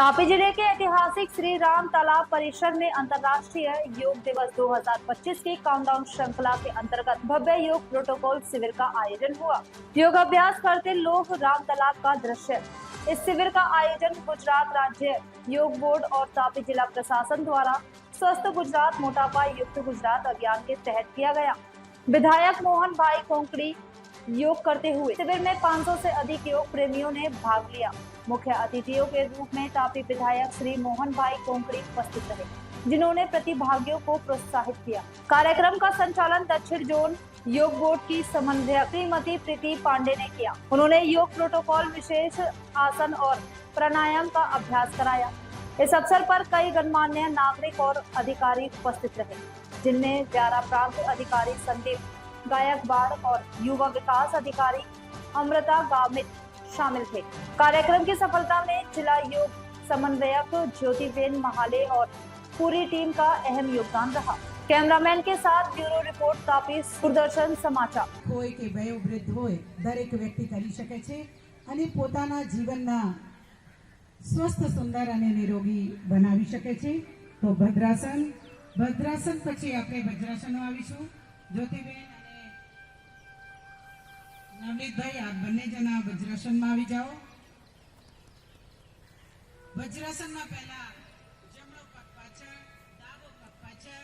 तापी जिले के ऐतिहासिक श्री राम तालाब परिसर में अंतर्राष्ट्रीय योग दिवस 2025 की काउंटडाउन श्रृंखला के अंतर्गत भव्य योग प्रोटोकॉल शिविर का आयोजन हुआ। योग अभ्यास करते लोग राम तालाब का दृश्य। इस शिविर का आयोजन गुजरात राज्य योग बोर्ड और तापी जिला प्रशासन द्वारा स्वस्थ गुजरात मोटापा युक्त गुजरात अभियान के तहत किया गया। विधायक मोहन भाई कोंकड़ी योग करते हुए शिविर में 500 से अधिक योग प्रेमियों ने भाग लिया। मुख्य अतिथियों के रूप में तापी विधायक श्री मोहन भाई कोंकड़ी उपस्थित रहे, जिन्होंने प्रतिभागियों को प्रोत्साहित किया। कार्यक्रम का संचालन दक्षिण जोन योग बोर्ड की समन्वयक श्रीमती प्रीति पांडे ने किया। उन्होंने योग प्रोटोकॉल, विशेष आसन और प्राणायाम का अभ्यास कराया। इस अवसर पर कई गणमान्य नागरिक और अधिकारी उपस्थित रहे, जिनमें व्यारा प्रांत अधिकारी संदीप गायकवाड़ और युवा विकास अधिकारी अमृता गामित शामिल थे। कार्यक्रम की सफलता में जिला योग समन्वयक ज्योतिबेन महाले और पूरी टीम का अहम योगदान रहा। कैमरामैन के साथ ब्यूरो रिपोर्ट तापी दूरदर्शन समाचार। कोई के वयोवृद्ध होय दरेक व्यक्ति करी शके छे अने पोताना जीवनना स्वस्थ, सुंदर अने निरोगी बनावी शके छे। तो भद्रासन पछी आपणे वज्रासनो आवीशुं। ज्योतिबेन नवनीत भाई, आप बने जना वज्रासन में आवी जाओ। वज्रासन में पहला जमणो पग पाछळ, डाबो पग पाछळ।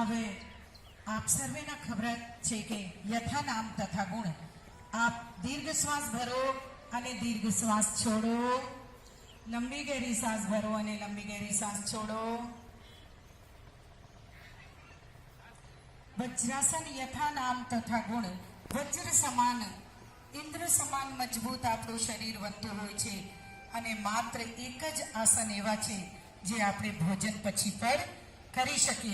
હવે આપ સર્વેના ખબર છે કે યથા નામ તથા ગુણ। આપ દીર્ઘ શ્વાસ ભરો અને દીર્ઘ શ્વાસ છોડો। લંબી ગહેરી શ્વાસ ભરો અને લંબી ગહેરી શ્વાસ છોડો। વજ્રાસન યથા નામ તથા ગુણ। વજ્ર સમાન, ઇન્દ્ર સમાન મજબૂત આપણું શરીર બનતું હોય છે અને માત્ર એક જ આસન એવા છે જે આપણે ભોજન પછી પર કરી શકીએ